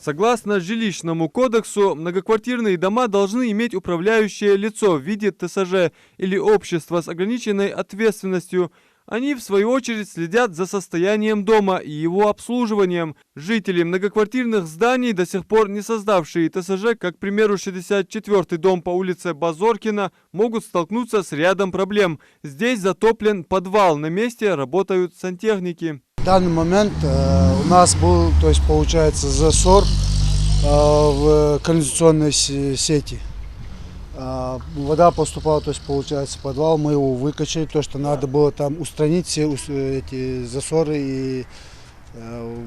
Согласно жилищному кодексу, многоквартирные дома должны иметь управляющее лицо в виде ТСЖ или общества с ограниченной ответственностью. Они, в свою очередь, следят за состоянием дома и его обслуживанием. Жители многоквартирных зданий, до сих пор не создавшие ТСЖ, как, к примеру, 64-й дом по улице Базоркина, могут столкнуться с рядом проблем. Здесь затоплен подвал, на месте работают сантехники. В данный момент у нас был, то есть получается, засор в канализационной сети. Вода поступала, то есть получается, в подвал, мы его выкачали, то что надо было там устранить все эти засоры и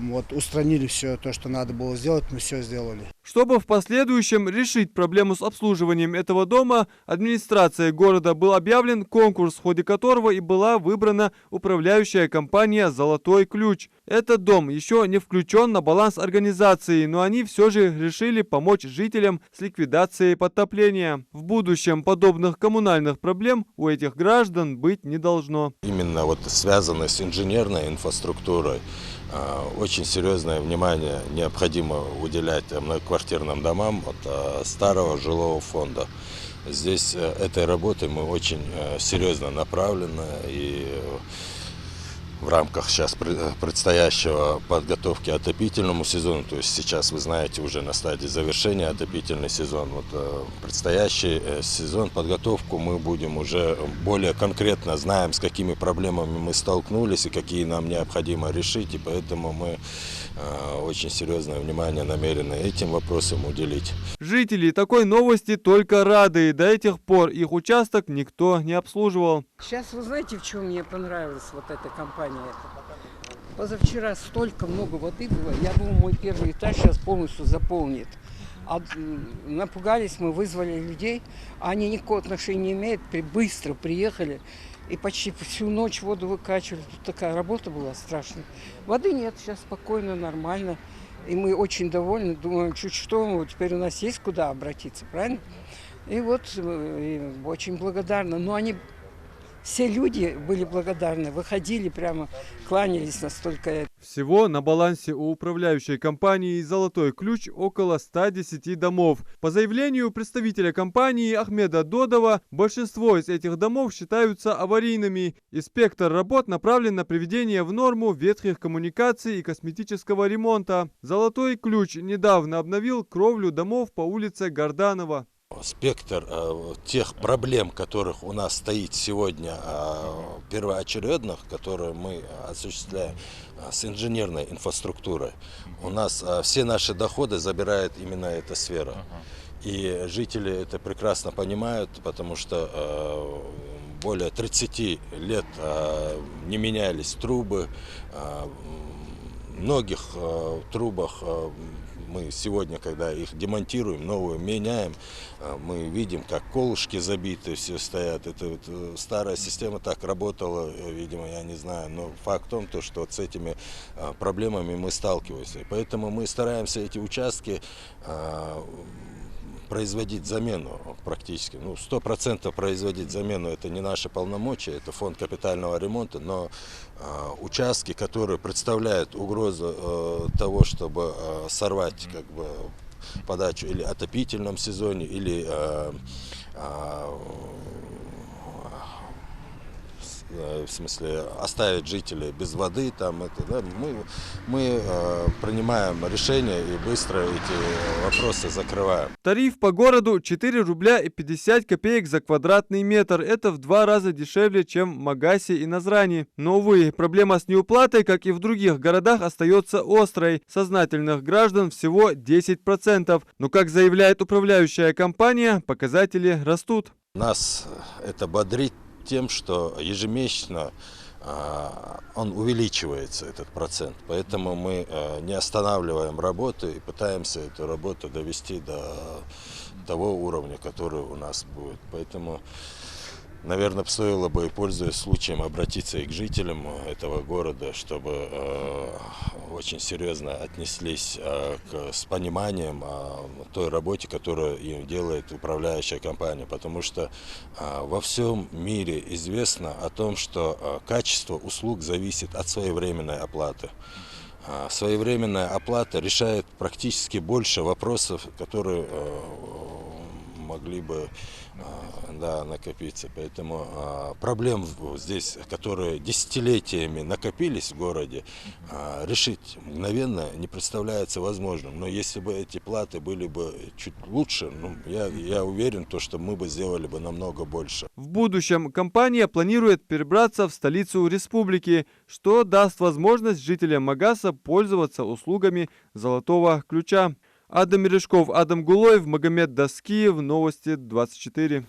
вот устранили все то, что надо было сделать, мы все сделали. Чтобы в последующем решить проблему с обслуживанием этого дома, администрацией города был объявлен конкурс, в ходе которого и была выбрана управляющая компания «Золотой ключ». Этот дом еще не включен на баланс организации, но они все же решили помочь жителям с ликвидацией подтопления. В будущем подобных коммунальных проблем у этих граждан быть не должно. Именно вот связано с инженерной инфраструктурой. Очень серьезное внимание необходимо уделять многоквартирным домам от старого жилого фонда. Здесь этой работой мы очень серьезно направлены, и в рамках сейчас предстоящего подготовки к отопительному сезону, то есть сейчас, вы знаете, уже на стадии завершения отопительный сезон, вот предстоящий сезон, подготовку мы будем уже более конкретно знаем, с какими проблемами мы столкнулись и какие нам необходимо решить, и поэтому мы очень серьезное внимание намерены этим вопросам уделить. Жители такой новости только рады, до этих пор их участок никто не обслуживал. Сейчас вы знаете, в чем мне понравилась вот эта компания? Позавчера столько много воды было, я думаю, мой первый этаж сейчас полностью заполнит. Напугались мы, вызвали людей, они никакого отношения не имеют, быстро приехали и почти всю ночь воду выкачивали. Тут такая работа была страшная. Воды нет, сейчас спокойно, нормально. И мы очень довольны, думаем, чуть что, теперь у нас есть куда обратиться, правильно? И вот и очень благодарна. Но они, все люди были благодарны, выходили прямо, кланялись настолько. Всего на балансе у управляющей компании «Золотой ключ» около 110 домов. По заявлению представителя компании Ахмеда Додова, большинство из этих домов считаются аварийными, и спектр работ направлен на приведение в норму ветхих коммуникаций и косметического ремонта. «Золотой ключ» недавно обновил кровлю домов по улице Горданова. Спектр тех проблем, которых у нас стоит сегодня, первоочередных, которые мы осуществляем с инженерной инфраструктурой, у нас все наши доходы забирает именно эта сфера. И жители это прекрасно понимают, потому что более 30 лет не менялись трубы, в многих трубах мы сегодня, когда их демонтируем, новые меняем, мы видим, как колышки забиты, все стоят. Это вот старая система так работала, видимо, я не знаю, но факт в том, что вот с этими проблемами мы сталкиваемся. Поэтому мы стараемся эти участки производить замену практически. 100% производить замену — это не наши полномочия, это фонд капитального ремонта, но участки, которые представляют угрозу того, чтобы сорвать подачу или в отопительном сезоне, или в смысле оставить жителей без воды, мы принимаем решения и быстро эти вопросы закрываем. Тариф по городу 4 рубля и 50 копеек за квадратный метр. Это в 2 раза дешевле, чем в Магасе и Назрани. Но, увы, проблема с неуплатой, как и в других городах, остается острой. Сознательных граждан всего 10%. Но, как заявляет управляющая компания, показатели растут. Нас это бодрит тем, что ежемесячно он увеличивается, этот процент. Поэтому мы не останавливаем работу и пытаемся эту работу довести до того уровня, который у нас будет. Поэтому, наверное, стоило бы, пользуясь случаем, обратиться и к жителям этого города, чтобы очень серьезно отнеслись с пониманием той работе, которую им делает управляющая компания. Потому что во всем мире известно о том, что качество услуг зависит от своевременной оплаты. своевременная оплата решает практически больше вопросов, которые могли бы накопиться. Поэтому проблем здесь, которые десятилетиями накопились в городе, решить мгновенно не представляется возможным. Но если бы эти платы были бы чуть лучше, я уверен, что мы бы сделали бы намного больше. В будущем компания планирует перебраться в столицу республики, что даст возможность жителям Магаса пользоваться услугами «Золотого ключа». Адам Мережков, Адам Гулоев, Магомед Даскиев, Новости 24.